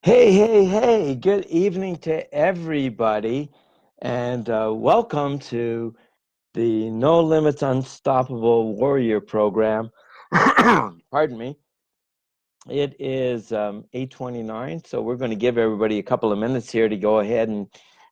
Hey, good evening to everybody, and welcome to the No Limits Unstoppable Warrior program. Pardon me. It is 8:29, so we're going to give everybody a couple of minutes here to go ahead and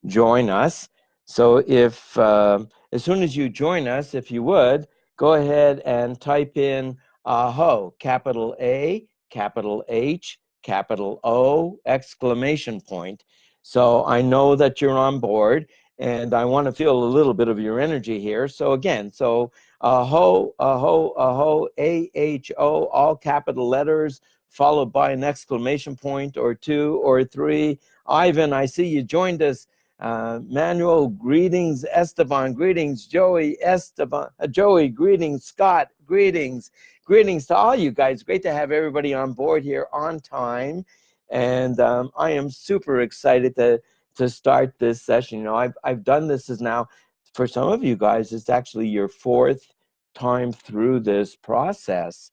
join us. So if as soon as you join us, if you would, go ahead and type in AHO, capital A, capital H, capital O, exclamation point. So I know that you're on board, and I want to feel a little bit of your energy here. So again, AHO, AHO, AHO, AHO, all capital letters, followed by an exclamation point or two or three. Ivan, I see you joined us. Manuel, greetings. Esteban, greetings. Joey, Esteban, Joey, greetings. Scott, greetings. Greetings to all you guys. Great to have everybody on board here on time. And I am super excited to start this session. You know, I've done this is now, for some of you guys, it's actually your fourth time through this process.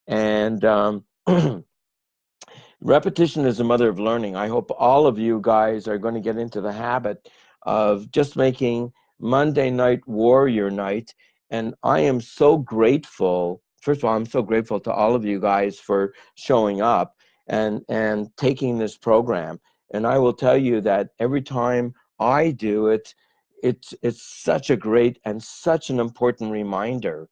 And repetition is the mother of learning. I hope all of you guys are going to get into the habit of just making Monday night warrior night. And I am so grateful. First of all, I'm so grateful to all of you guys for showing up and taking this program. And I will tell you that every time I do it, it's such a great and such an important reminder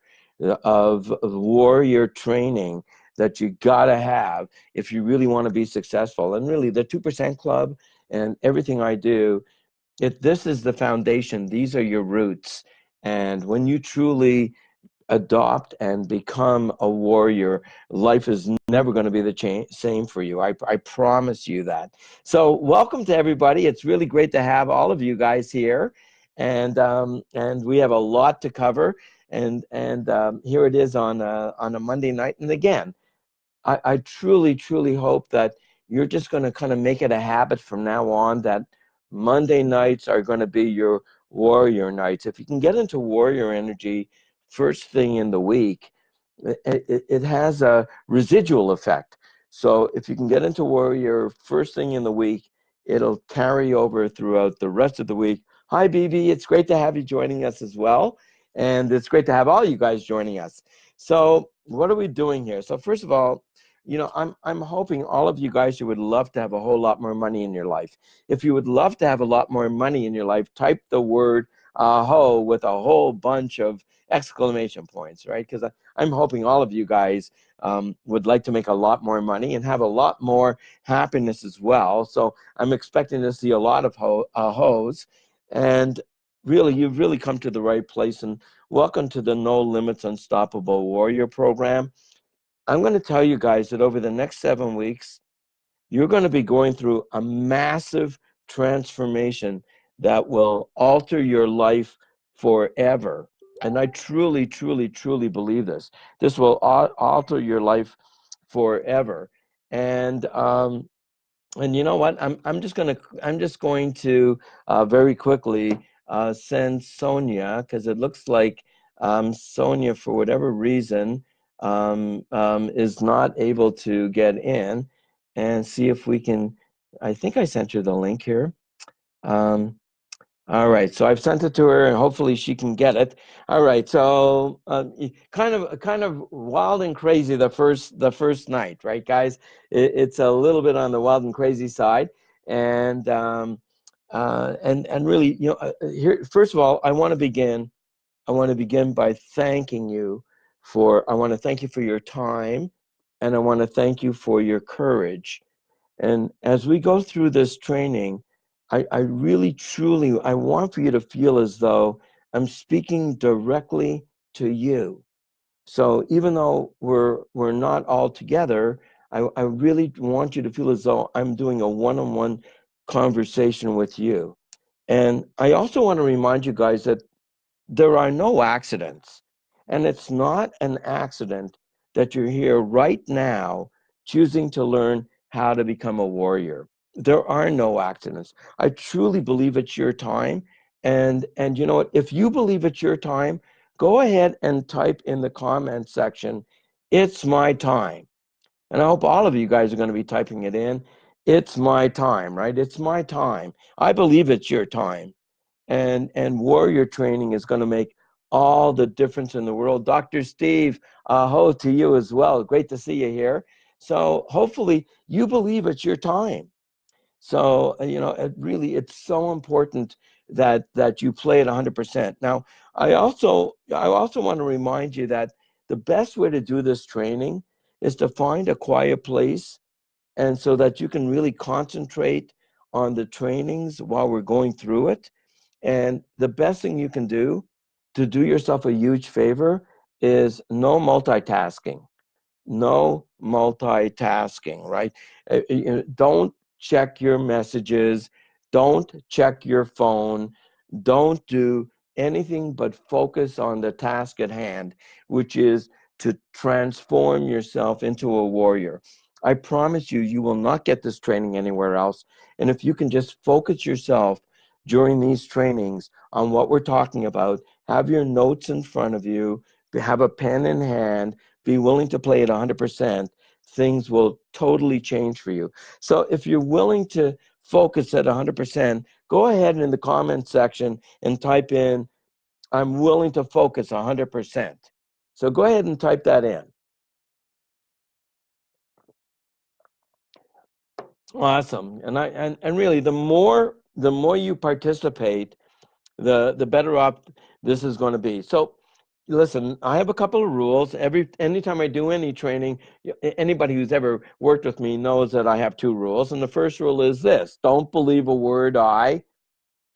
of warrior training that you gotta have if you really want to be successful. And really, the 2% Club and everything I do, this is the foundation. These are your roots. And when you truly adopt and become a warrior, life is never going to be the same for you. I promise you that. So welcome to everybody. It's really great to have all of you guys here. And we have a lot to cover. And here it is on a Monday night. And again, I truly hope that you're just going to kind of make it a habit from now on that Monday nights are going to be your warrior nights. If you can get into warrior energy first thing in the week, it has a residual effect. So if you can get into warrior first thing in the week, it'll carry over throughout the rest of the week. Hi, BB. It's great to have you joining us as well. And it's great to have all you guys joining us. So what are we doing here? So first of all, you know, I'm hoping all of you guys who would love to have a whole lot more money in your life. If you would love to have a lot more money in your life, type the word "ho" with a whole bunch of exclamation points, right? Because I'm hoping all of you guys would like to make a lot more money and have a lot more happiness as well. So I'm expecting to see a lot of hoes. And really, you've really come to the right place. And welcome to the No Limits Unstoppable Warrior program. I'm going to tell you guys that over the next 7 weeks, you're going to be going through a massive transformation that will alter your life forever. And I truly believe this. This will alter your life forever. And and you know what? I'm just going to very quickly send Sonia, because it looks like Sonia, for whatever reason, is not able to get in, and see if we can. I think I sent her the link here. Um, all right, so I've sent it to her, and hopefully she can get it. All right, so kind of wild and crazy the first night, right, guys? It's a little bit on the wild and crazy side, and and really, you know, here first of all, I want to begin. I want to begin by thanking you for. I want to thank you for your time, and I want to thank you for your courage. And as we go through this training, I really, truly, I want for you to feel as though I'm speaking directly to you. So even though we're not all together, I really want you to feel as though I'm doing a one-on-one conversation with you. And I also want to remind you guys that there are no accidents. And it's not an accident that you're here right now choosing to learn how to become a warrior. There are no accidents. I truly believe it's your time. And you know what? If you believe it's your time, go ahead and type in the comment section, "It's my time." And I hope all of you guys are going to be typing it in. it's my time, right? It's my time. I believe it's your time. And warrior training is going to make all the difference in the world. Dr. Steve, ho to you as well. Great to see you here. So hopefully you believe it's your time. So it's so important that you play at 100%. Now, I also want to remind you that the best way to do this training is to find a quiet place, and so that you can really concentrate on the trainings while we're going through it. And the best thing you can do to do yourself a huge favor is no multitasking. No multitasking, right? Don't check your messages. Don't check your phone. Don't do anything but focus on the task at hand, which is to transform yourself into a warrior. I promise you, you will not get this training anywhere else. And if you can just focus yourself during these trainings on what we're talking about, have your notes in front of you, have a pen in hand, be willing to play at 100%, things will totally change for you. So if you're willing to focus at 100%, go ahead in the comment section and type in, I'm willing to focus 100%. So go ahead and type that in. Awesome. And really, the more you participate, the better off this is going to be. So listen, I have a couple of rules. Anytime I do any training, anybody who's ever worked with me knows that I have two rules. And the first rule is this: don't believe a word I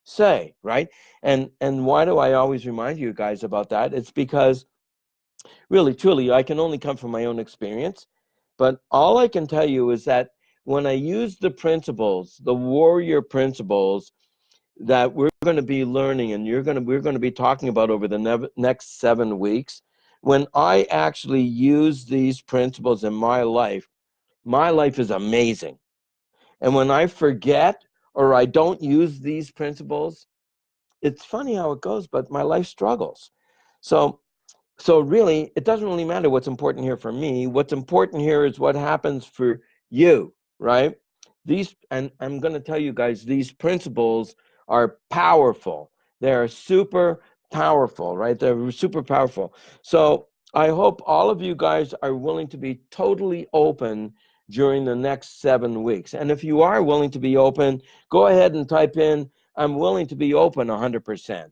say, right? And why do I always remind you guys about that? It's because really, truly, I can only come from my own experience. But all I can tell you is that when I use the principles, the warrior principles that we're going to be learning and we're going to be talking about over the next 7 weeks, when I actually use these principles in my life is amazing. And when I forget or I don't use these principles, it's funny how it goes, but my life struggles. So really, it doesn't really matter what's important here for me. What's important here is what happens for you, right? And I'm going to tell you guys, these principles are powerful. They're super powerful, right? They're super powerful. So I hope all of you guys are willing to be totally open during the next 7 weeks. And if you are willing to be open, go ahead and type in, I'm willing to be open 100%.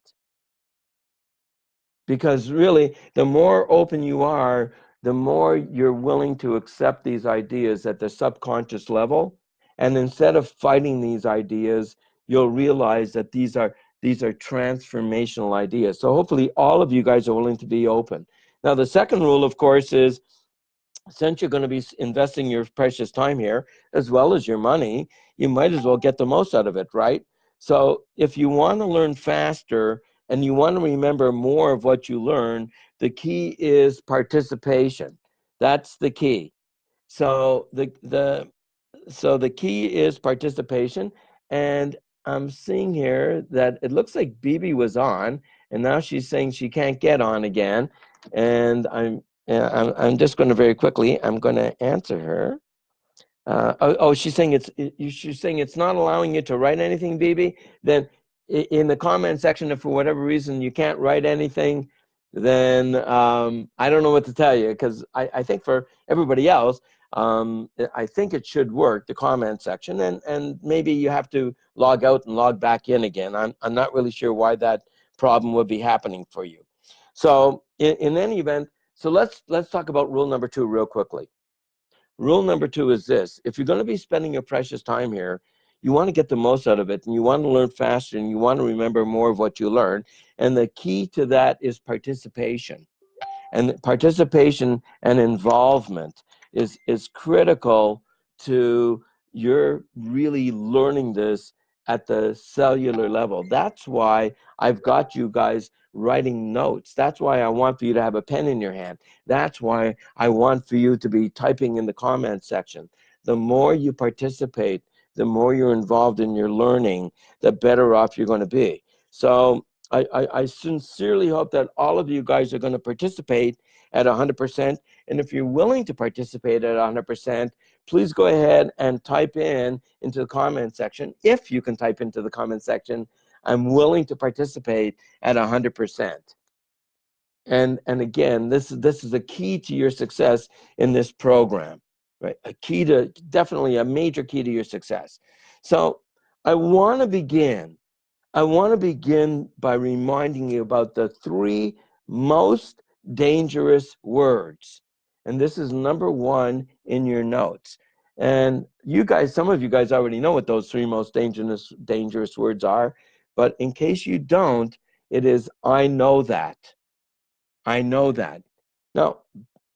Because really, the more open you are, the more you're willing to accept these ideas at the subconscious level. And instead of fighting these ideas, you'll realize that these are transformational ideas. So hopefully all of you guys are willing to be open. Now, the second rule, of course, is since you're going to be investing your precious time here, as well as your money, you might as well get the most out of it, right? So if you want to learn faster and you want to remember more of what you learn, the key is participation. That's the key. So the key is participation. And I'm seeing here that it looks like Bibi was on, and now she's saying she can't get on again. And I'm just going to very quickly, I'm going to answer her. She's saying it's not allowing you to write anything, Bibi. Then in the comment section, if for whatever reason you can't write anything, then I don't know what to tell you, because I think for everybody else, I think it should work, the comment section, and maybe you have to log out and log back in again. I'm not really sure why that problem would be happening for you. So in any event, so let's talk about rule number 2 real quickly. Rule number 2 is this: if you're going to be spending your precious time here, you want to get the most out of it, and you want to learn faster, and you want to remember more of what you learn. And the key to that is participation. And participation and involvement is critical to your really learning this at the cellular level. That's why I've got you guys writing notes. That's why I want for you to have a pen in your hand. That's why I want for you to be typing in the comment section. The more you participate, the more you're involved in your learning, the better off you're going to be. So I sincerely hope that all of you guys are going to participate at 100%. And if you're willing to participate at 100%, please go ahead and type into the comment section. If you can type into the comment section, I'm willing to participate at 100%. And again, this is a key to your success in this program, right? Definitely a major key to your success. So I want to begin by reminding you about the 3 most dangerous words. And this is number 1 in your notes. And you guys, some of you guys already know what those 3 most dangerous words are. But in case you don't, it is, I know that. I know that. Now,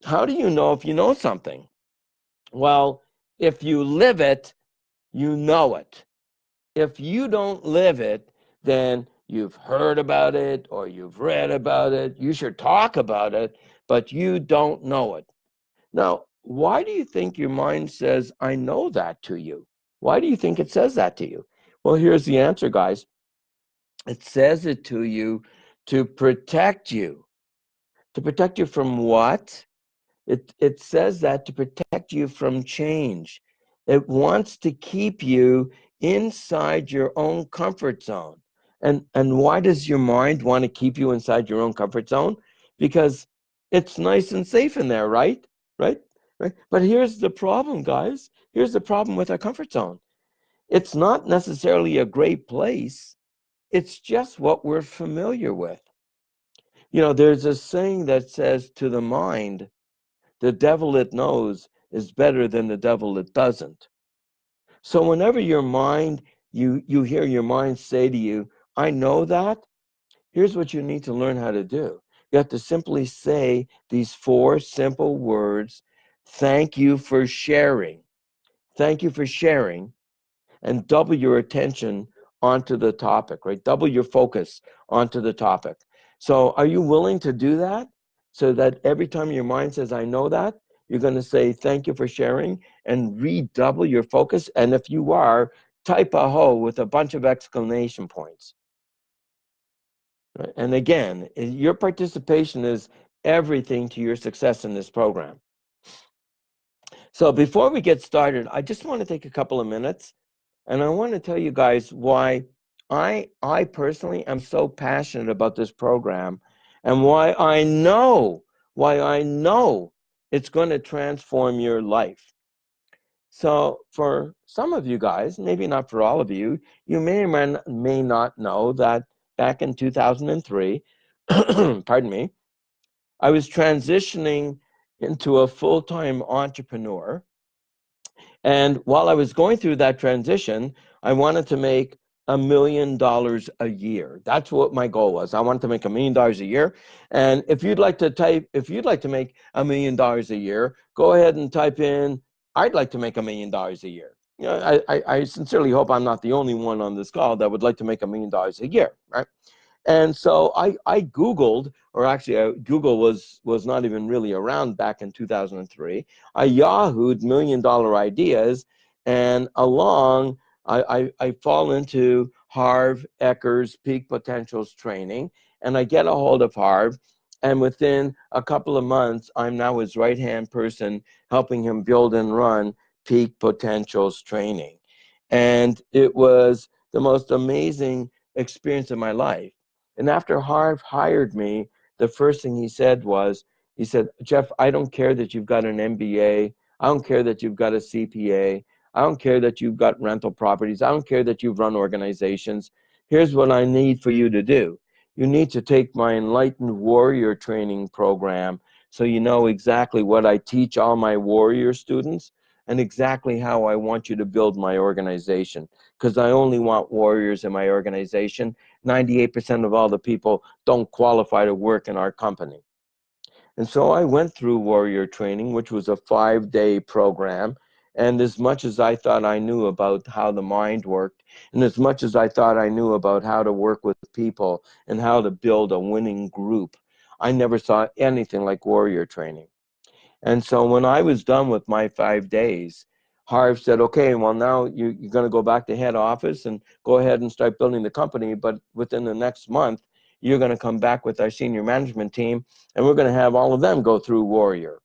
how do you know if you know something? Well, if you live it, you know it. If you don't live it, then you've heard about it or you've read about it. You should talk about it, but you don't know it. Now, why do you think your mind says, I know that to you? Why do you think it says that to you? Well, here's the answer, guys. It says it to you to protect you. To protect you from what? It says that to protect you from change. It wants to keep you inside your own comfort zone. And why does your mind want to keep you inside your own comfort zone? Because it's nice and safe in there, right? Right? Right? But here's the problem, guys. Here's the problem with our comfort zone. It's not necessarily a great place. It's just what we're familiar with. You know, there's a saying that says to the mind, the devil it knows is better than the devil it doesn't. So whenever you hear your mind say to you, I know that, here's what you need to learn how to do. You have to simply say these 4 simple words, thank you for sharing. Thank you for sharing, and double your attention onto the topic, right? Double your focus onto the topic. So are you willing to do that? So that every time your mind says, I know that, you're going to say, thank you for sharing, and redouble your focus. And if you are, type a ho with a bunch of exclamation points. Right? And again, your participation is everything to your success in this program. So before we get started, I just want to take a couple of minutes, and I want to tell you guys why I personally am so passionate about this program, and why I know it's going to transform your life. So for some of you guys, maybe not for all of you, you may or may not know that back in 2003, pardon me, I was transitioning into a full-time entrepreneur. And while I was going through that transition, I wanted to make $1 million a year. That's what my goal was. I wanted to make $1 million a year. And if you'd like to make $1 million a year, go ahead and type in, I'd like to make $1 million a year. You know, I sincerely hope I'm not the only one on this call that would like to make $1 million a year, right? And so I Googled, or actually Google was not even really around back in 2003. I Yahooed $1 million ideas, and along I fall into Harv Eker's Peak Potentials training, and I get a hold of Harv, and within a couple of months, I'm now his right-hand person, helping him build and run Peak Potentials training. And it was the most amazing experience of my life. And after Harv hired me, the first thing he said, Jeff, I don't care that you've got an MBA. I don't care that you've got a CPA. I don't care that you've got rental properties. I don't care that you've run organizations. Here's what I need for you to do. You need to take my Enlightened Warrior training program, so you know exactly what I teach all my warrior students and exactly how I want you to build my organization. Because I only want warriors in my organization. 98% of all the people don't qualify to work in our company. And so I went through warrior training, which was a 5-day program. And as much as I thought I knew about how the mind worked, and as much as I thought I knew about how to work with people and how to build a winning group, I never saw anything like warrior training. And so when I was done with my 5 days, Harv said, okay, well, now you're going to go back to head office and go ahead and start building the company. But within the next month, you're going to come back with our senior management team, and we're going to have all of them go through Warrior.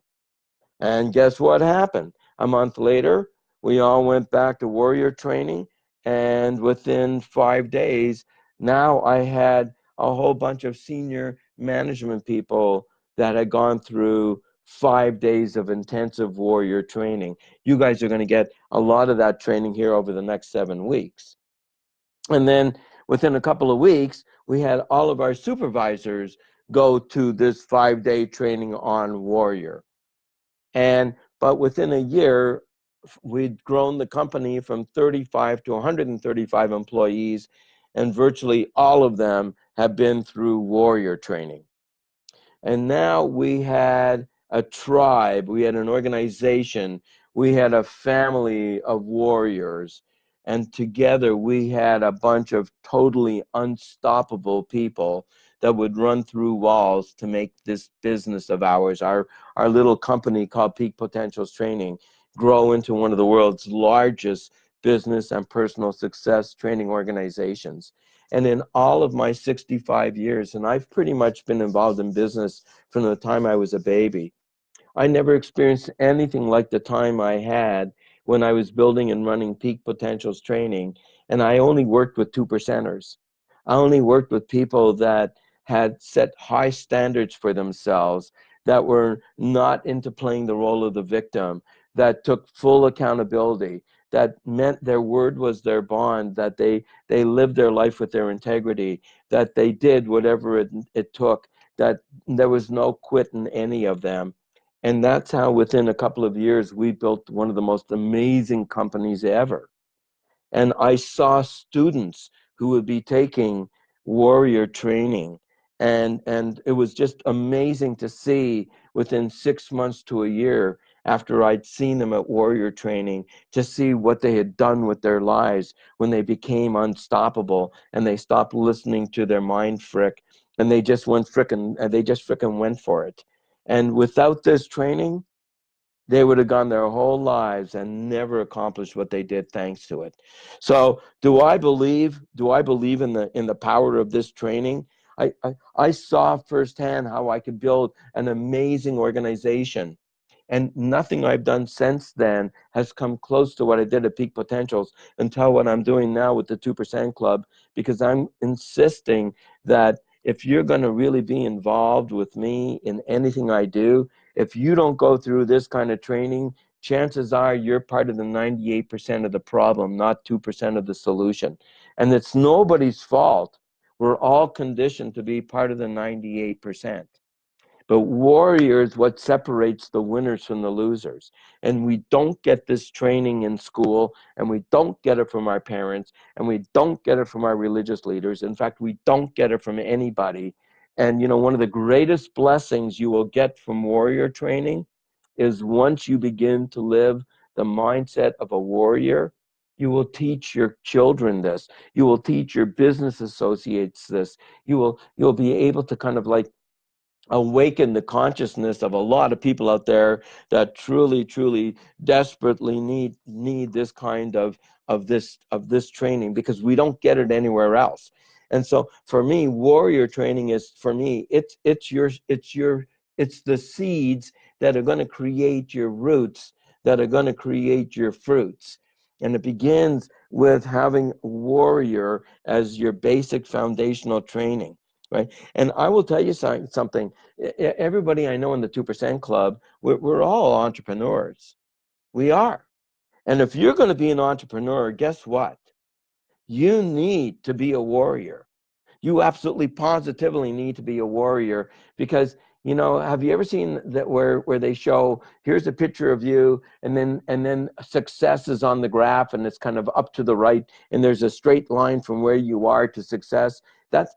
And guess what happened? A month later, we all went back to warrior training. And within 5 days, now I had a whole bunch of senior management people that had gone through 5 days of intensive warrior training. You guys are going to get a lot of that training here over the next 7 weeks. And then within a couple of weeks, we had all of our supervisors go to this 5-day training on warrior. But within a year, we'd grown the company from 35 to 135 employees, and virtually all of them have been through warrior training. And now we had a tribe, we had an organization, we had a family of warriors, and together we had a bunch of totally unstoppable people that would run through walls to make this business of ours, our little company called Peak Potentials Training, grow into one of the world's largest business and personal success training organizations. And in all of my 65 years, and I've pretty much been involved in business from the time I was a baby, I never experienced anything like the time I had when I was building and running Peak Potentials Training, and I only worked with 2%ers. I only worked with people that had set high standards for themselves, that were not into playing the role of the victim, that took full accountability, that meant their word was their bond, that they lived their life with their integrity, that they did whatever it took, that there was no quit in any of them. And that's how within a couple of years, we built one of the most amazing companies ever. And I saw students who would be taking warrior training. And it was just amazing to see within 6 months to a year after I'd seen them at warrior training, to see what they had done with their lives when they became unstoppable and they stopped listening to their mind frick, and they just frickin' went for it. And without this training, they would have gone their whole lives and never accomplished what they did thanks to it. So do I believe in the power of this training? I saw firsthand how I could build an amazing organization. And nothing I've done since then has come close to what I did at Peak Potentials until what I'm doing now with the 2% Club, because I'm insisting that if you're going to really be involved with me in anything I do, if you don't go through this kind of training, chances are you're part of the 98% of the problem, not 2% of the solution. And it's nobody's fault. We're all conditioned to be part of the 98%. But warrior is what separates the winners from the losers. And we don't get this training in school, and we don't get it from our parents, and we don't get it from our religious leaders. In fact, we don't get it from anybody. And one of the greatest blessings you will get from warrior training is once you begin to live the mindset of a warrior, you will teach your children this. You will teach your business associates this. You'll be able to kind of like awaken the consciousness of a lot of people out there that truly desperately need this kind of this training, because we don't get it anywhere else. And so for me, warrior training is, for me, it's the seeds that are going to create your roots, that are going to create your fruits. And it begins with having warrior as your basic foundational training, right? And I will tell you something. Everybody I know in the 2% Club, we're all entrepreneurs. We are. And if you're going to be an entrepreneur, guess what? You need to be a warrior. You absolutely positively need to be a warrior, because have you ever seen that where they show, here's a picture of you, and then success is on the graph, and it's kind of up to the right, and there's a straight line from where you are to success.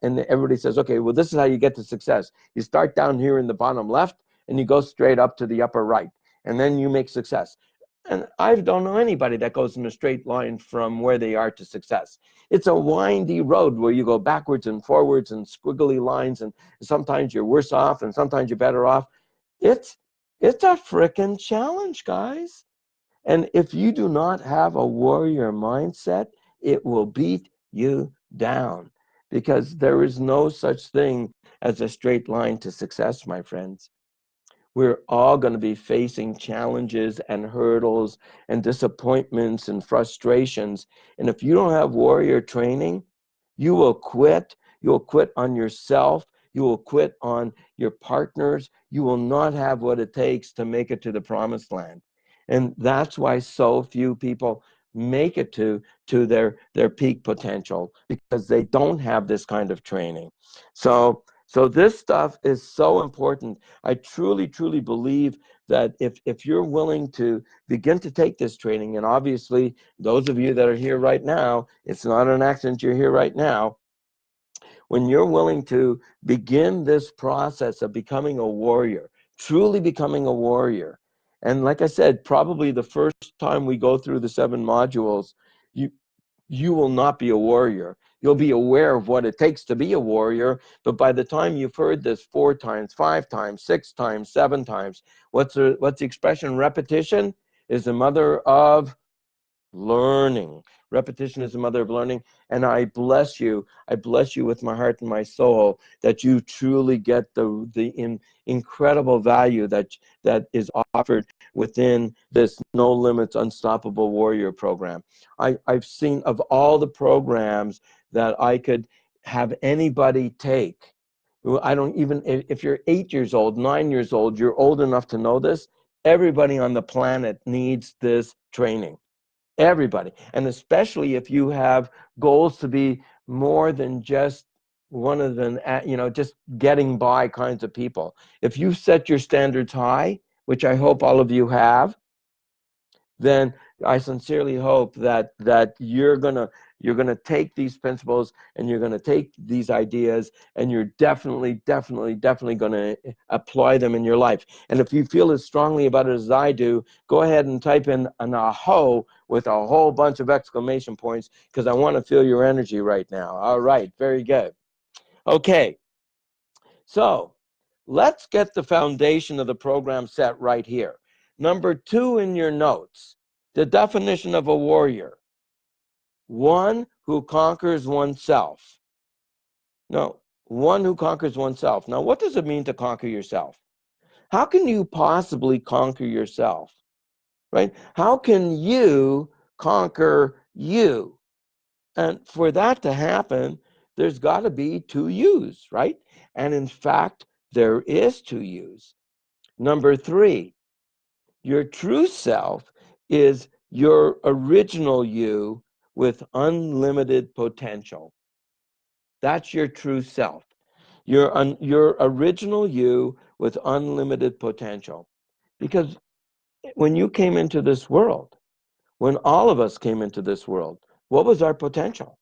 And everybody says, okay, well, this is how you get to success. You start down here in the bottom left, and you go straight up to the upper right, and then you make success. And I don't know anybody that goes in a straight line from where they are to success. It's a windy road where you go backwards and forwards and squiggly lines, and sometimes you're worse off and sometimes you're better off. It's a frickin' challenge, guys. And if you do not have a warrior mindset, it will beat you down, because there is no such thing as a straight line to success, my friends. We're all going to be facing challenges and hurdles and disappointments and frustrations. And if you don't have warrior training, you will quit. You will quit on yourself. You will quit on your partners. You will not have what it takes to make it to the promised land. And that's why so few people make it to their peak potential, because they don't have this kind of training. So this stuff is so important. I truly, truly believe that if you're willing to begin to take this training, and obviously those of you that are here right now, it's not an accident you're here right now. When you're willing to begin this process of becoming a warrior, truly becoming a warrior, and like I said, probably the first time we go through the 7 modules, you will not be a warrior. You'll be aware of what it takes to be a warrior, but by the time you've heard this 4 times, 5 times, 6 times, 7 times, what's the expression? Repetition is the mother of learning. Repetition is the mother of learning. And I bless you. I bless you with my heart and my soul that you truly get the incredible value that is offered within this No Limits Unstoppable Warrior program. I've seen, of all the programs that I could have anybody take, I don't even, if you're 8 years old, 9 years old, you're old enough to know this, everybody on the planet needs this training. Everybody. And especially if you have goals to be more than just one of them, just getting by kinds of people. If you set your standards high, which I hope all of you have, then I sincerely hope that you're gonna take these principles and you're gonna take these ideas and you're definitely gonna apply them in your life. And if you feel as strongly about it as I do, go ahead and type in an AHO with a whole bunch of exclamation points, because I want to feel your energy right now. All right, very good. Okay, so let's get the foundation of the program set right here. Number 2 in your notes, the definition of a warrior: one who conquers oneself. No, one who conquers oneself. Now, what does it mean to conquer yourself? How can you possibly conquer yourself, right? How can you conquer you? And for that to happen, there's got to be 2 yous, right? And in fact, there is 2 yous. Number 3, your true self is your original you with unlimited potential. That's your true self. Your original you with unlimited potential. Because when you came into this world, when all of us came into this world, what was our potential?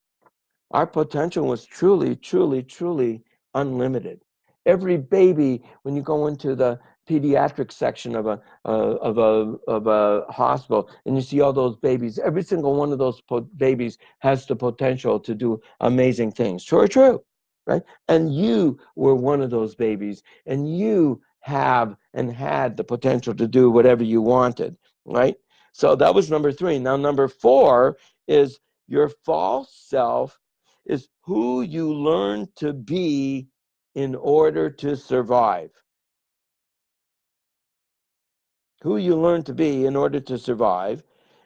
Our potential was truly, truly, truly unlimited. Every baby, when you go into the pediatric section of a hospital and you see all those babies, every single one of those babies has the potential to do amazing things. True, right? And you were one of those babies, and you have and had the potential to do whatever you wanted, right? So that was number 3. Now, number 4 is your false self is who you learn to be in order to survive. Who you learn to be in order to survive.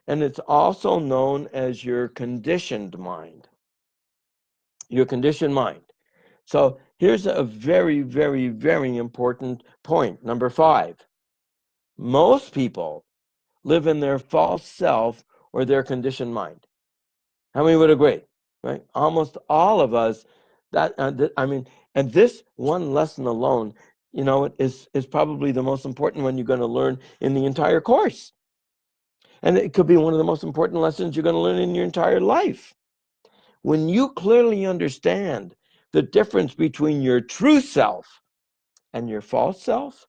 And it's also known as your conditioned mind. Your conditioned mind. So here's a very, very, very important point. Number 5. Most people live in their false self or their conditioned mind. How many would agree? Right? Almost all of us. And this one lesson alone, is probably the most important one you're going to learn in the entire course. And it could be one of the most important lessons you're going to learn in your entire life. When you clearly understand the difference between your true self and your false self,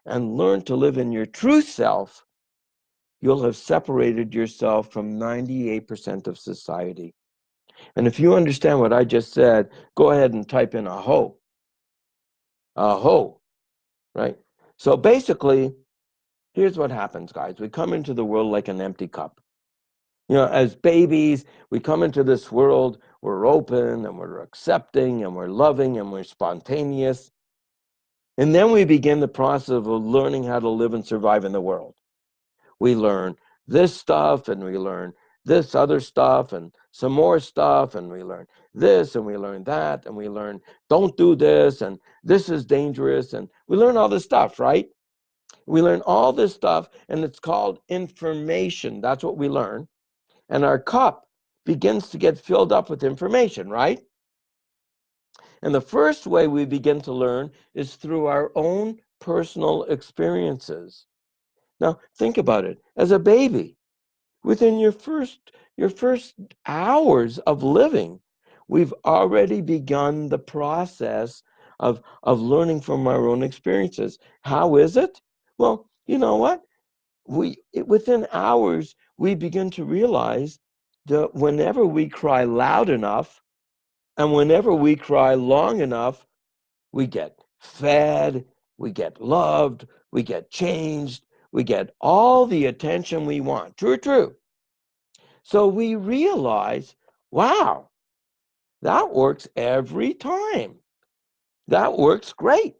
and learn to live in your true self, you'll have separated yourself from 98% of society. And if you understand what I just said, go ahead and type in AHO. AHO, right? So basically, here's what happens, guys. We come into the world like an empty cup. As babies, we come into this world, we're open and we're accepting and we're loving and we're spontaneous. And then we begin the process of learning how to live and survive in the world. We learn this stuff and we learn this other stuff and some more stuff, and we learn this and we learn that, and we learn don't do this and this is dangerous, and we learn all this stuff, right? We learn all this stuff, and it's called information. That's what we learn. And our cup begins to get filled up with information, right? And the first way we begin to learn is through our own personal experiences. Now, think about it. As a baby, within your first hours of living, we've already begun the process of learning from our own experiences. How is it? Well, you know what? Within hours, we begin to realize that whenever we cry loud enough and whenever we cry long enough, we get fed, we get loved, we get changed, we get all the attention we want. True, true. So we realize, wow, that works every time. That works great.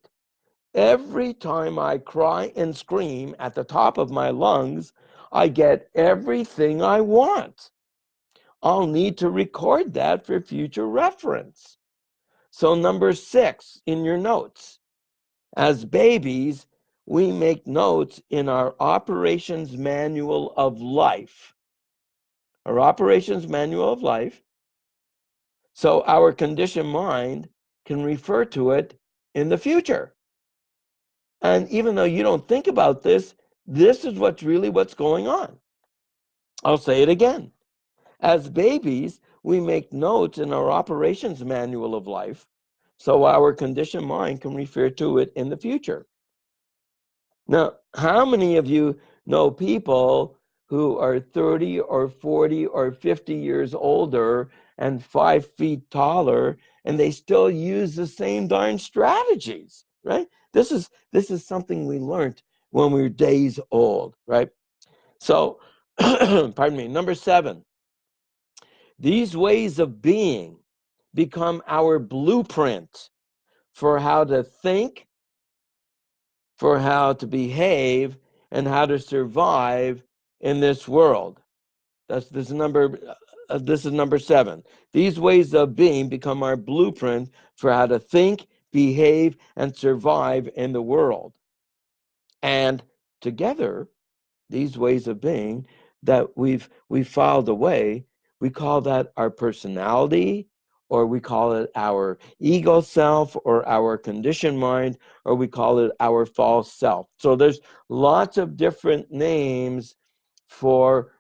Every time I cry and scream at the top of my lungs, I get everything I want. I'll need to record that for future reference. So number 6 in your notes. As babies, we make notes in our operations manual of life. Our operations manual of life. So our conditioned mind can refer to it in the future. And even though you don't think about this, this is what's going on. I'll say it again. As babies, we make notes in our operations manual of life, so our conditioned mind can refer to it in the future. Now, how many of you know people who are 30 or 40 or 50 years older and 5 feet taller, and they still use the same darn strategies, right? This is something we learned when we were days old, right? So, pardon me, number 7, these ways of being become our blueprint for how to think, for how to behave, and how to survive in this world. This is number 7. These ways of being become our blueprint for how to think, behave, and survive in the world. And together, these ways of being that we've filed away, we call that our personality, or we call it our ego self, or our conditioned mind, or we call it our false self. So there's lots of different names for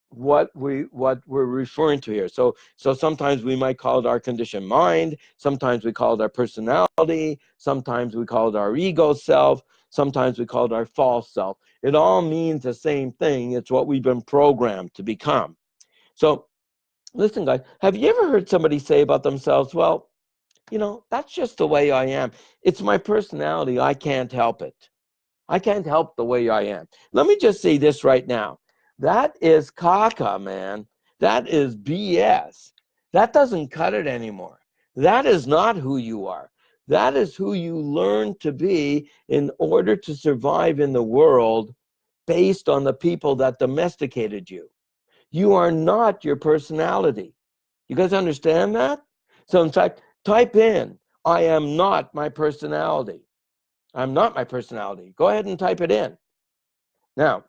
what we're referring to here. So sometimes we might call it our conditioned mind, sometimes we call it our personality, sometimes we call it our ego self, sometimes we call it our false self. It all means the same thing. It's what we've been programmed to become. So listen, guys, have you ever heard somebody say about themselves, well, that's just the way I am. It's my personality. I can't help it. I can't help the way I am. Let me just say this right now. That is caca, man. That is BS. That doesn't cut it anymore. That is not who you are. That is who you learn to be in order to survive in the world based on the people that domesticated you. You are not your personality. You guys understand that? So in fact, type in, I am not my personality. I'm not my personality. Go ahead and type it in. Now,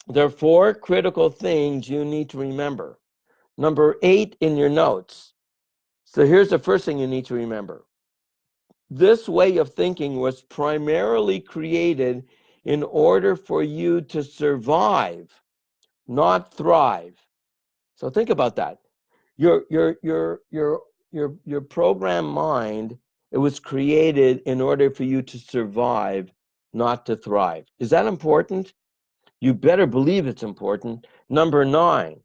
there are 4 critical things you need to remember. Number 8 in your notes. So here's the first thing you need to remember. This way of thinking was primarily created in order for you to survive, not thrive. So think about that. Your programmed mind, it was created in order for you to survive, not to thrive. Is that important? You better believe it's important. Number 9,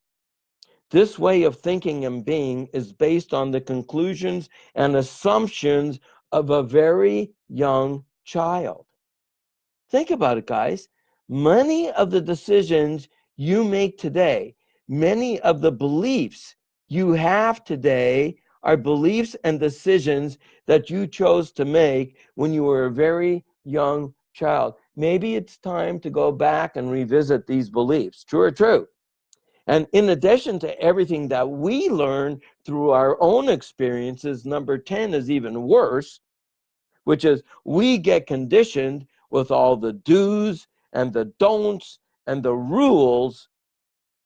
this way of thinking and being is based on the conclusions and assumptions of a very young child. Think about it, guys. Many of the decisions you make today, many of the beliefs you have today are beliefs and decisions that you chose to make when you were a very young child. Maybe it's time to go back and revisit these beliefs. True or true? And in addition to everything that we learn through our own experiences, number 10 is even worse, which is we get conditioned with all the do's and the don'ts and the rules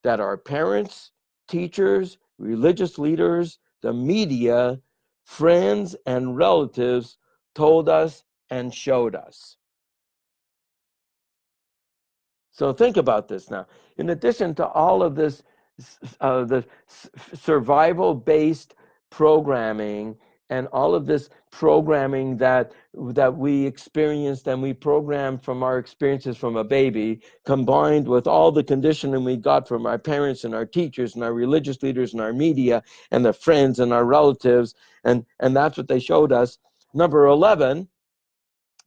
that our parents, teachers, religious leaders, the media, friends, and relatives told us and showed us. So think about this now. In addition to all of this, the survival-based programming and all of this programming that we experienced and we programmed from our experiences from a baby, combined with all the conditioning we got from our parents and our teachers and our religious leaders and our media and the friends and our relatives, and that's what they showed us. Number 11,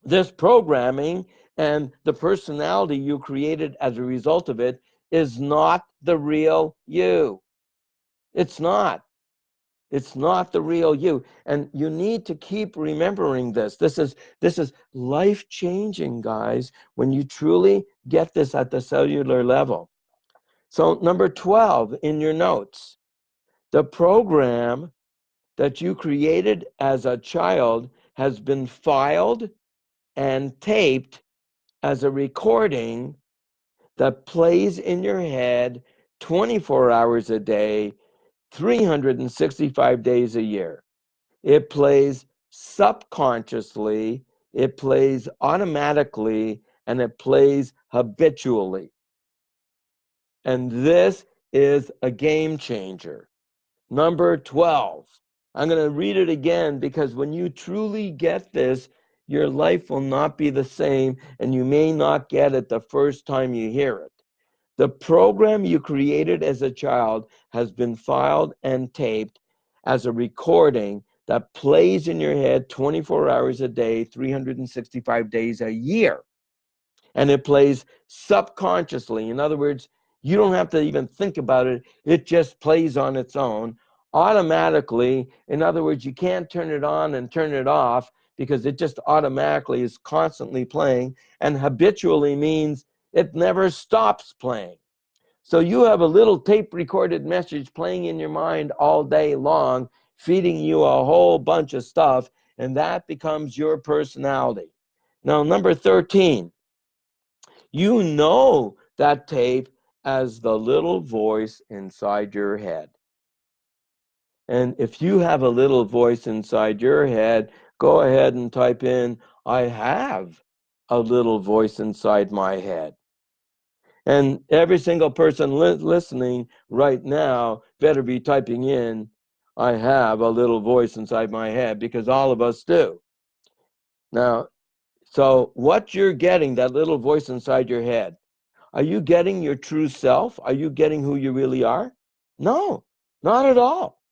this programming and the personality you created as a result of it is not the real you. It's not. It's not the real you. And you need to keep remembering this. This is life-changing, guys, when you truly get this at the cellular level. So number 12 in your notes, the program that you created as a child has been filed and taped as a recording that plays in your head 24 hours a day, 365 days a year. It plays subconsciously, it plays automatically, and it plays habitually. And this is a game changer. Number 12. I'm going to read it again because when you truly get this, your life will not be the same, and you may not get it the first time you hear it. The program you created as a child has been filed and taped as a recording that plays in your head 24 hours a day, 365 days a year. And it plays subconsciously. In other words, you don't have to even think about it. It just plays on its own automatically. In other words, you can't turn it on and turn it off because it just automatically is constantly playing. And habitually means it never stops playing. So you have a little tape recorded message playing in your mind all day long, feeding you a whole bunch of stuff, and that becomes your personality. Now, number 13, you know that tape as the little voice inside your head. And if you have a little voice inside your head, go ahead and type in, I have a little voice inside my head. And every single person listening right now better be typing in, I have a little voice inside my head, because all of us do. Now, so what you're getting, that little voice inside your head, are you getting your true self? Are you getting who you really are? No, not at all.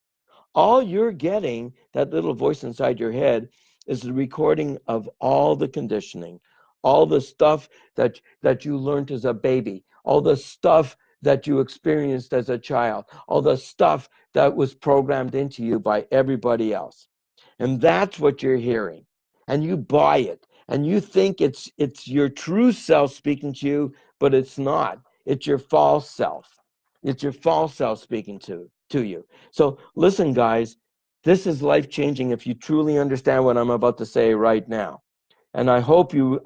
All you're getting, that little voice inside your head, is the recording of all the conditioning, all the stuff that you learned as a baby, all the stuff that you experienced as a child, all the stuff that was programmed into you by everybody else. And that's what you're hearing. And you buy it. And you think it's your true self speaking to you, but it's not. It's your false self. It's your false self speaking to you. So listen, guys, this is life-changing if you truly understand what I'm about to say right now. And I hope you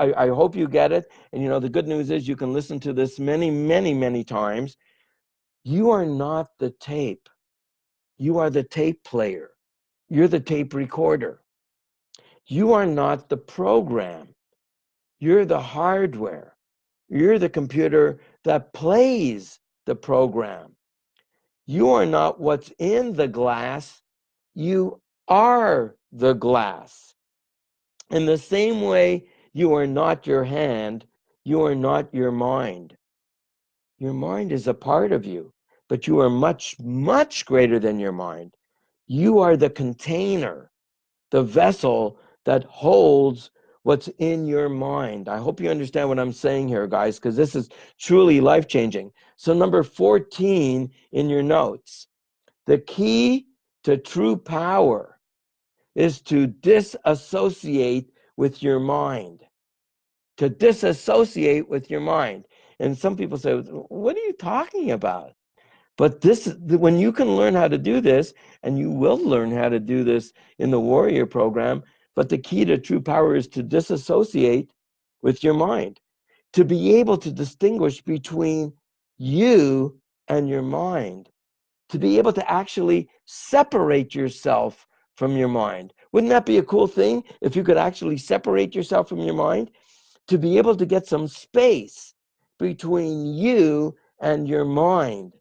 get it. And you know, the good news is you can listen to this many, many, many times. You are not the tape. You are the tape player. You're the tape recorder. You are not the program. You're the hardware. You're the computer that plays the program. You are not what's in the glass. You are the glass. In the same way, you are not your hand. You are not your mind. Your mind is a part of you, but you are much, much greater than your mind. You are the container, the vessel that holds what's in your mind. I hope you understand what I'm saying here, guys, because this is truly life-changing. So number 14 in your notes, the key to true power is to disassociate with your mind. To disassociate with your mind. And some people say, what are you talking about? But when you can learn how to do this, and you will learn how to do this in the Warrior Program, but the key to true power is to disassociate with your mind, to be able to distinguish between you and your mind, to be able to actually separate yourself from your mind. Wouldn't that be a cool thing if you could actually separate yourself from your mind? To be able to get some space between you and your mind,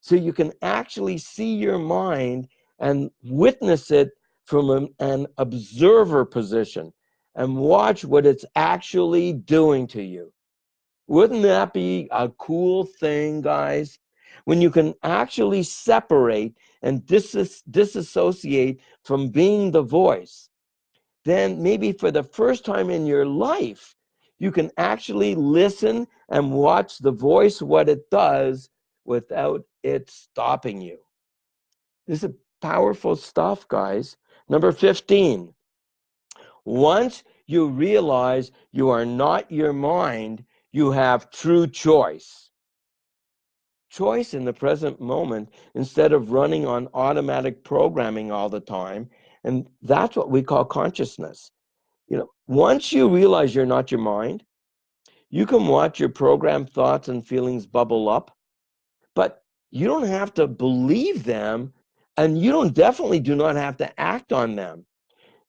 so you can actually see your mind and witness it from an observer position and watch what it's actually doing to you. Wouldn't that be a cool thing, guys? When you can actually separate and disassociate from being the voice, then maybe for the first time in your life, you can actually listen and watch the voice, what it does, without it stopping you. This is powerful stuff, guys. Number 15, once you realize you are not your mind, you have true choice. Choice in the present moment instead of running on automatic programming all the time. And that's what we call consciousness. Once you realize you're not your mind, you can watch your programmed thoughts and feelings bubble up, but you don't have to believe them, and you definitely do not have to act on them,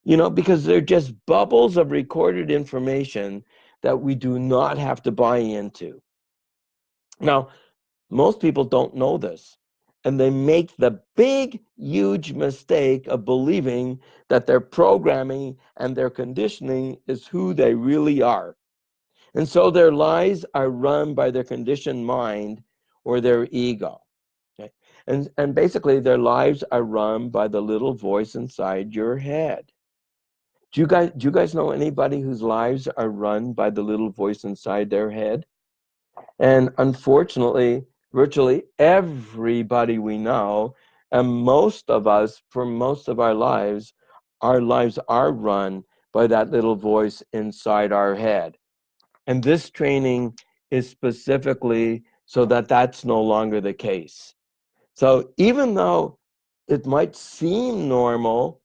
because they're just bubbles of recorded information that we do not have to buy into. Now, most people don't know this, and they make the big, huge mistake of believing that their programming and their conditioning is who they really are. And so their lives are run by their conditioned mind or their ego. Okay? And basically their lives are run by the little voice inside your head. Do you guys know anybody whose lives are run by the little voice inside their head? And unfortunately, virtually everybody we know, and most of us, for most of our lives are run by that little voice inside our head. And this training is specifically so that that's no longer the case. So even though it might seem normal,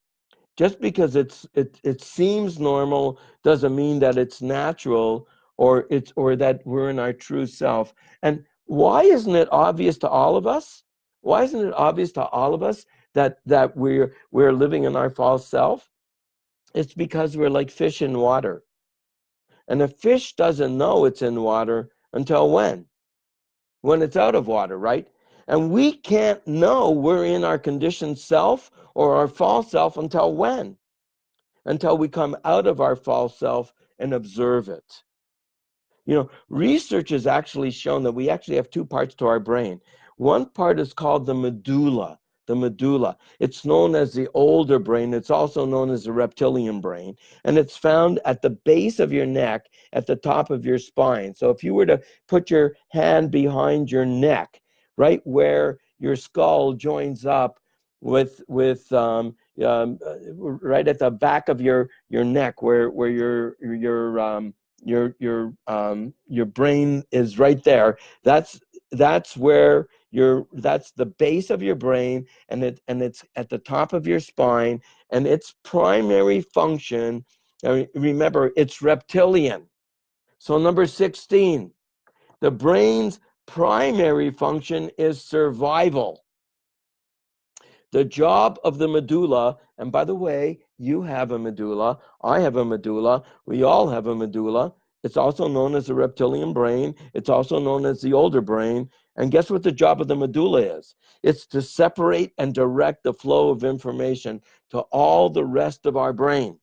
just because it seems normal doesn't mean that it's natural, or that we're in our true self. And why isn't it obvious to all of us? Why isn't it obvious to all of us that we're living in our false self? It's because we're like fish in water. And a fish doesn't know it's in water until when? When it's out of water, right? And we can't know we're in our conditioned self or our false self until when? Until we come out of our false self and observe it. Research has actually shown that we actually have two parts to our brain. One part is called the medulla. The medulla. It's known as the older brain. It's also known as the reptilian brain. And it's found at the base of your neck, at the top of your spine. So if you were to put your hand behind your neck, right where your skull joins up with right at the back of your neck, where your brain is right there. That's where that's the base of your brain, and it's at the top of your spine, and its primary function, remember, it's reptilian. So number 16, the brain's primary function is survival. The job of the medulla, and by the way, you have a medulla, I have a medulla, we all have a medulla. It's also known as the reptilian brain. It's also known as the older brain. And guess what the job of the medulla is? It's to separate and direct the flow of information to all the rest of our brain.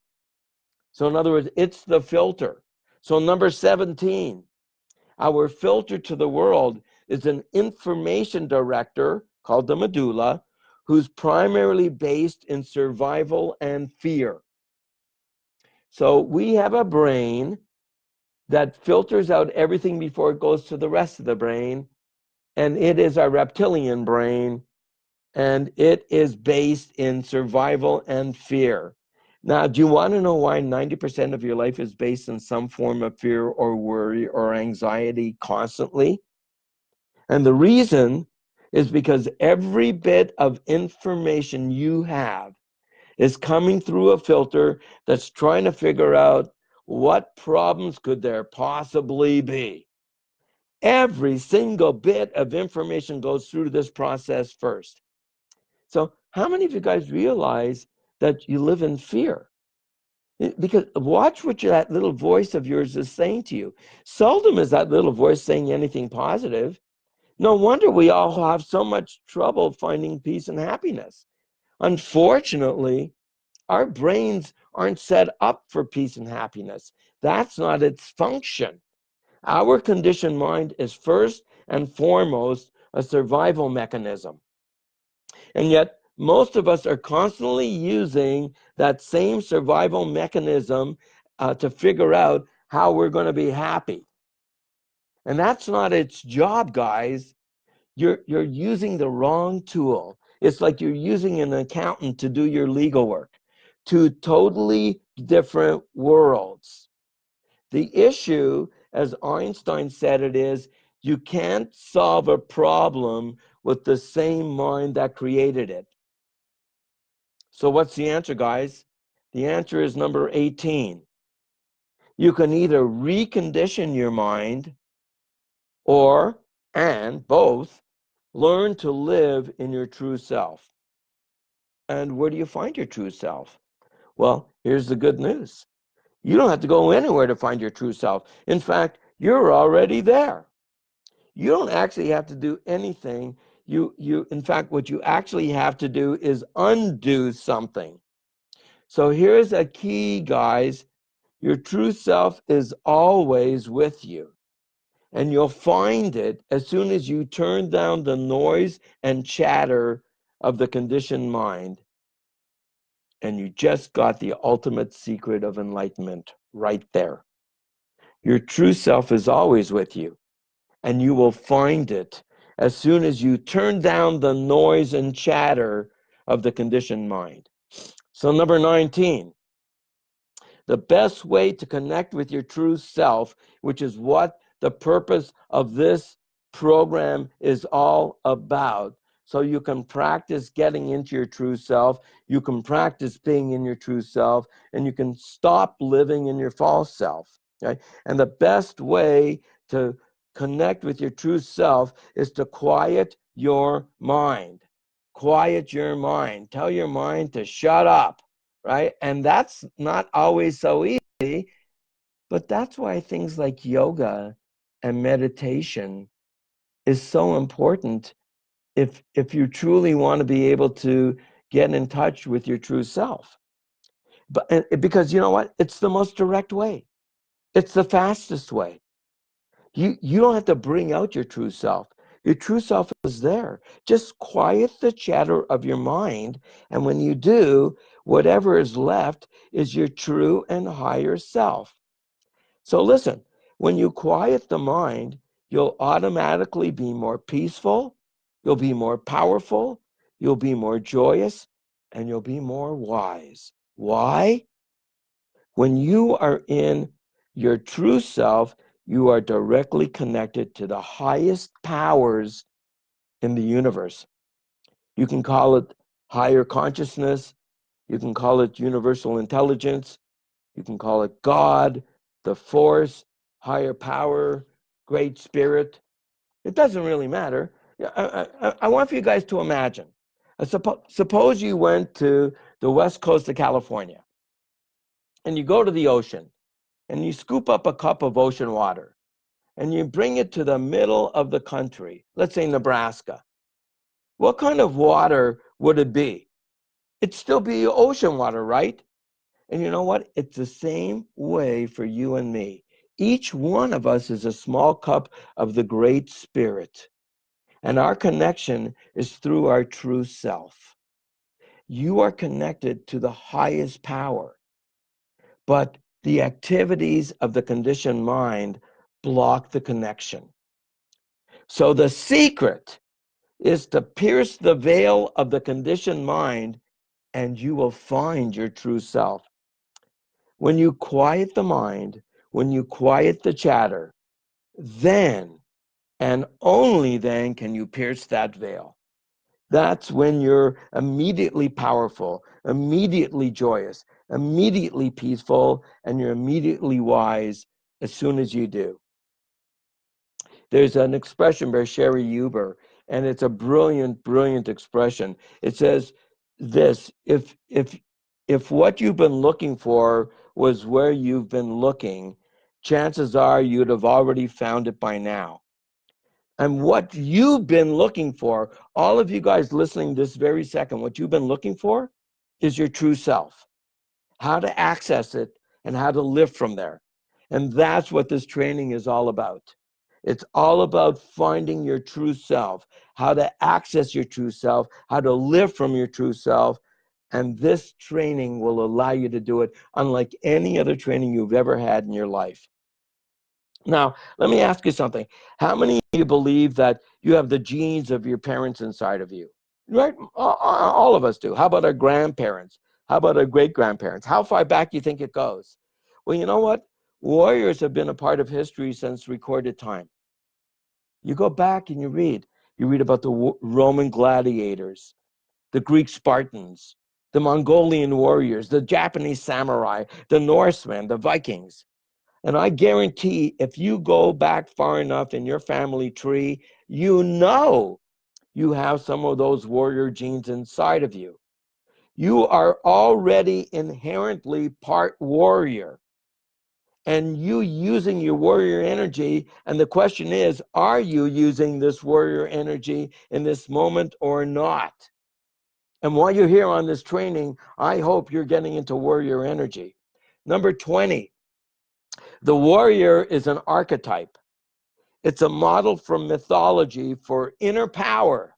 So in other words, it's the filter. So number 17, our filter to the world is an information director called the medulla, who's primarily based in survival and fear. So we have a brain that filters out everything before it goes to the rest of the brain, and it is our reptilian brain, and it is based in survival and fear. Now, do you want to know why 90% of your life is based in some form of fear or worry or anxiety constantly? And the reason is because every bit of information you have is coming through a filter that's trying to figure out what problems could there possibly be. Every single bit of information goes through this process first. So how many of you guys realize that you live in fear? Because watch what that little voice of yours is saying to you. Seldom is that little voice saying anything positive. No wonder we all have so much trouble finding peace and happiness. Unfortunately, our brains aren't set up for peace and happiness. That's not its function. Our conditioned mind is first and foremost a survival mechanism. And yet, most of us are constantly using that same survival mechanism to figure out how we're going to be happy. And that's not its job, guys. You're using the wrong tool. It's like you're using an accountant to do your legal work. Two totally different worlds. The issue, as Einstein said it, is you can't solve a problem with the same mind that created it. So what's the answer, guys? The answer is number 18. You can either recondition your mind or, and both, learn to live in your true self. And where do you find your true self? Well, here's the good news. You don't have to go anywhere to find your true self. In fact, you're already there. You don't actually have to do anything. In fact, what you actually have to do is undo something. So here's a key, guys. Your true self is always with you. And you'll find it as soon as you turn down the noise and chatter of the conditioned mind. And you just got the ultimate secret of enlightenment right there. Your true self is always with you, and you will find it as soon as you turn down the noise and chatter of the conditioned mind. So, number 19, the best way to connect with your true self, which is what the purpose of this program is all about. So you can practice getting into your true self, you can practice being in your true self, and you can stop living in your false self. Okay? And the best way to connect with your true self is to quiet your mind. Quiet your mind. Tell your mind to shut up, right? And that's not always so easy, but that's why things like yoga and meditation is so important if you truly want to be able to get in touch with your true self. But because you know what? It's the most direct way. It's the fastest way. You don't have to bring out your true self. Your true self is there. Just quiet the chatter of your mind. And when you do, whatever is left is your true and higher self. So listen, when you quiet the mind, you'll automatically be more peaceful, you'll be more powerful, you'll be more joyous, and you'll be more wise. Why? When you are in your true self, you are directly connected to the highest powers in the universe. You can call it higher consciousness, you can call it universal intelligence, you can call it God, the force, higher power, great spirit. It doesn't really matter. I want for you guys to imagine. Suppose you went to the west coast of California and you go to the ocean and you scoop up a cup of ocean water and you bring it to the middle of the country, let's say Nebraska. What kind of water would it be? It'd still be ocean water, right? And you know what? It's the same way for you and me. Each one of us is a small cup of the Great Spirit, and our connection is through our true self. You are connected to the highest power, but the activities of the conditioned mind block the connection. So the secret is to pierce the veil of the conditioned mind, and you will find your true self. When you quiet the mind, when you quiet the chatter, then and only then can you pierce that veil. That's when you're immediately powerful, immediately joyous, immediately peaceful, and you're immediately wise as soon as you do. There's an expression by Sherry Huber, and it's a brilliant, brilliant expression. It says this: if what you've been looking for was where you've been looking, chances are you'd have already found it by now. And what you've been looking for, all of you guys listening this very second, what you've been looking for is your true self, how to access it and how to live from there. And that's what this training is all about. It's all about finding your true self, how to access your true self, how to live from your true self. And this training will allow you to do it unlike any other training you've ever had in your life. Now, let me ask you something. How many of you believe that you have the genes of your parents inside of you? Right? All of us do. How about our grandparents? How about our great-grandparents? How far back do you think it goes? Well, you know what? Warriors have been a part of history since recorded time. You go back and you read. You read about the Roman gladiators, the Greek Spartans, the Mongolian warriors, the Japanese samurai, the Norsemen, the Vikings. And I guarantee if you go back far enough in your family tree, you know you have some of those warrior genes inside of you. You are already inherently part warrior. And you using your warrior energy, and the question is, are you using this warrior energy in this moment or not? And while you're here on this training, I hope you're getting into warrior energy. Number 20, the warrior is an archetype. It's a model from mythology for inner power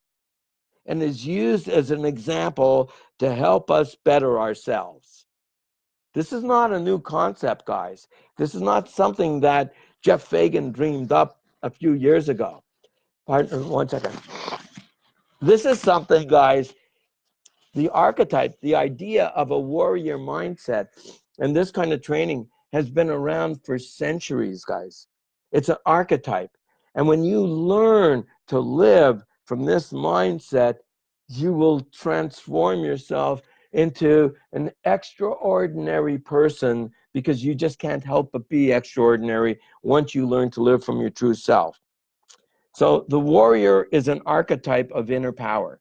and is used as an example to help us better ourselves. This is not a new concept, guys. This is not something that Jeff Fagan dreamed up a few years ago. Pardon, 1 second. This is something, guys, the archetype, the idea of a warrior mindset and this kind of training has been around for centuries, guys. It's an archetype. And when you learn to live from this mindset, you will transform yourself into an extraordinary person because you just can't help but be extraordinary once you learn to live from your true self. So the warrior is an archetype of inner power.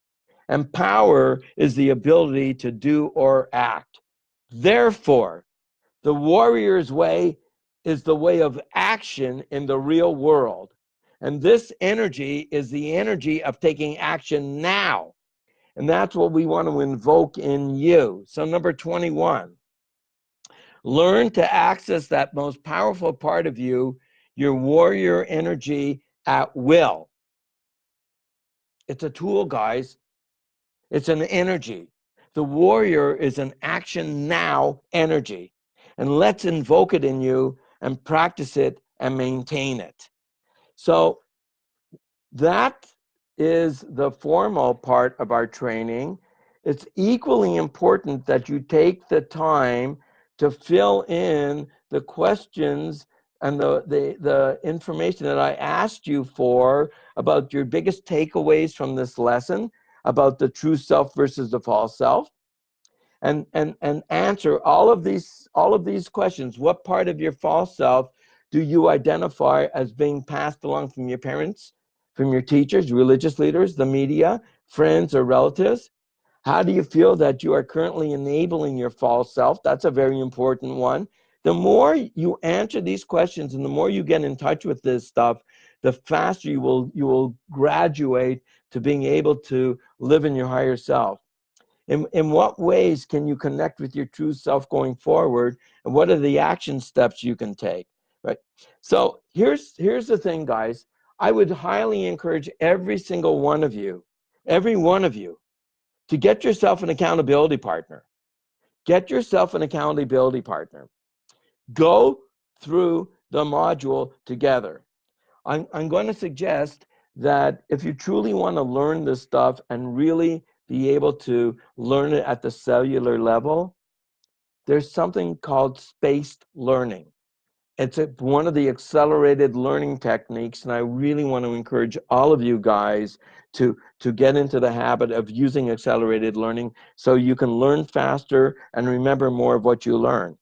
And power is the ability to do or act. Therefore, the warrior's way is the way of action in the real world. And this energy is the energy of taking action now. And that's what we want to invoke in you. So number 21, learn to access that most powerful part of you, your warrior energy at will. It's a tool, guys. It's an energy. The warrior is an action now energy. And let's invoke it in you and practice it and maintain it. So that is the formal part of our training. It's equally important that you take the time to fill in the questions and the information that I asked you for about your biggest takeaways from this lesson, about the true self versus the false self, and answer all of these questions. What part of your false self do you identify as being passed along from your parents, from your teachers, religious leaders, the media, friends, or relatives? How do you feel that you are currently enabling your false self? That's a very important one. The more you answer these questions and the more you get in touch with this stuff, the faster you will graduate to being able to live in your higher self. In what ways can you connect with your true self going forward? And what are the action steps you can take, right? So here's the thing, guys. I would highly encourage every single one of you, to get yourself an accountability partner. Get yourself an accountability partner. Go through the module together. I'm going to suggest that if you truly want to learn this stuff and really be able to learn it at the cellular level, there's something called spaced learning. It's one of the accelerated learning techniques, and I really want to encourage all of you guys to get into the habit of using accelerated learning so you can learn faster and remember more of what you learn.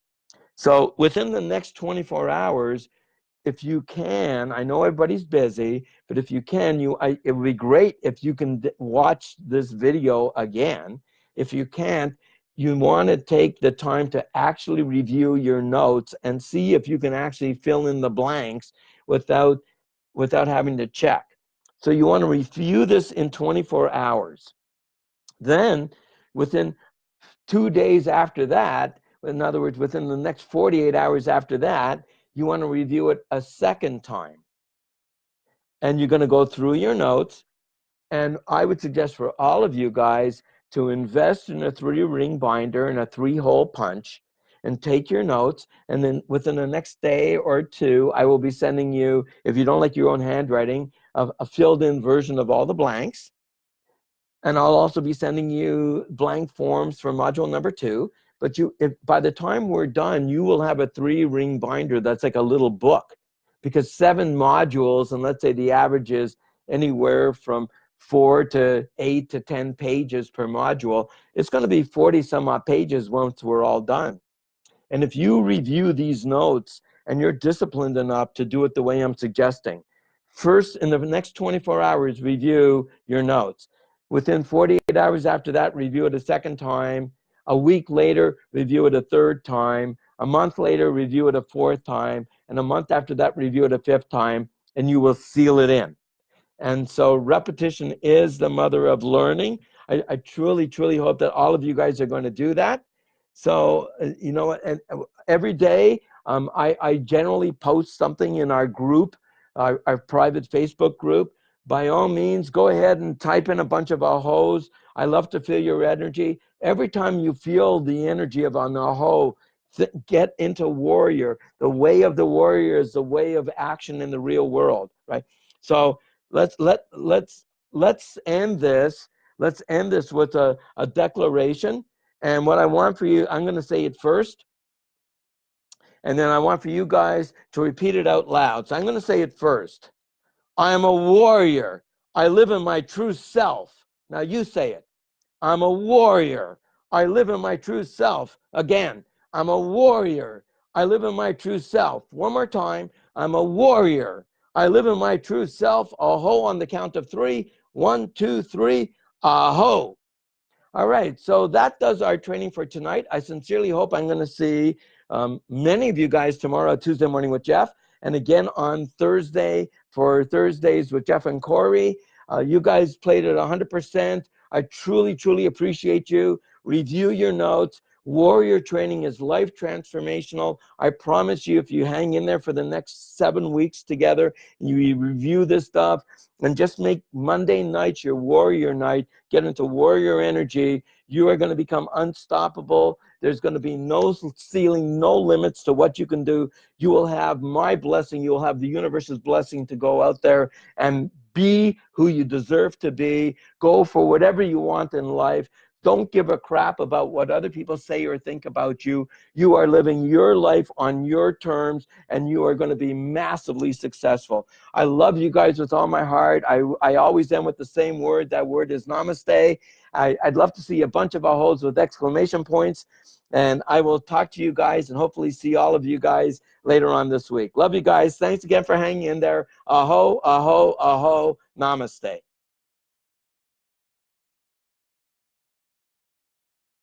So within the next 24 hours, if you can, I know everybody's busy, but if you can, it would be great if you can watch this video again. If you can't, you want to take the time to actually review your notes and see if you can actually fill in the blanks without having to check. So you want to review this in 24 hours. Then within 2 days after that, in other words, within the next 48 hours after that, you want to review it a second time. And you're going to go through your notes. And I would suggest for all of you guys to invest in a 3-ring binder and a 3-hole punch and take your notes. And then within the next day or two, I will be sending you, if you don't like your own handwriting, a filled in version of all the blanks. And I'll also be sending you blank forms for module number 2. But if by the time we're done, you will have a 3-ring binder that's like a little book, because 7 modules, and let's say the average is anywhere from 4 to 8 to 10 pages per module, it's going to be 40 some odd pages once we're all done. And if you review these notes and you're disciplined enough to do it the way I'm suggesting, first in the next 24 hours, review your notes. Within 48 hours after that, review it a second time. A week later, review it a third time. A month later, review it a fourth time. And a month after that, review it a fifth time, and you will seal it in. And so repetition is the mother of learning. I truly, truly hope that all of you guys are going to do that. So, you know, and every day I generally post something in our group, our private Facebook group. By all means, go ahead and type in a bunch of ahos. I love to feel your energy. Every time you feel the energy of an aho, get into warrior. The way of the warrior is the way of action in the real world, right? So let's end this. Let's end this with a declaration. And what I want for you, I'm going to say it first, and then I want for you guys to repeat it out loud. So I'm going to say it first. I am a warrior. I live in my true self. Now you say it. I'm a warrior. I live in my true self. Again, I'm a warrior. I live in my true self. One more time. I'm a warrior. I live in my true self. Aho on the count of 3. 1, 2, 3. Aho. All right, so that does our training for tonight. I sincerely hope I'm going to see many of you guys tomorrow, Tuesday Morning with Jeff, and again on Thursday for Thursdays with Jeff and Corey. You guys played it 100%. I truly, truly appreciate you. Review your notes. Warrior training is life transformational. I promise you, if you hang in there for the next 7 weeks together, you review this stuff, and just make Monday nights your warrior night, get into warrior energy, you are going to become unstoppable. There's going to be no ceiling, no limits to what you can do. You will have my blessing. You will have the universe's blessing to go out there and be who you deserve to be. Go for whatever you want in life. Don't give a crap about what other people say or think about you. You are living your life on your terms, and you are going to be massively successful. I love you guys with all my heart. I always end with the same word. That word is namaste. I'd love to see a bunch of ahos with exclamation points. And I will talk to you guys and hopefully see all of you guys later on this week. Love you guys. Thanks again for hanging in there. Aho, aho, aho, namaste.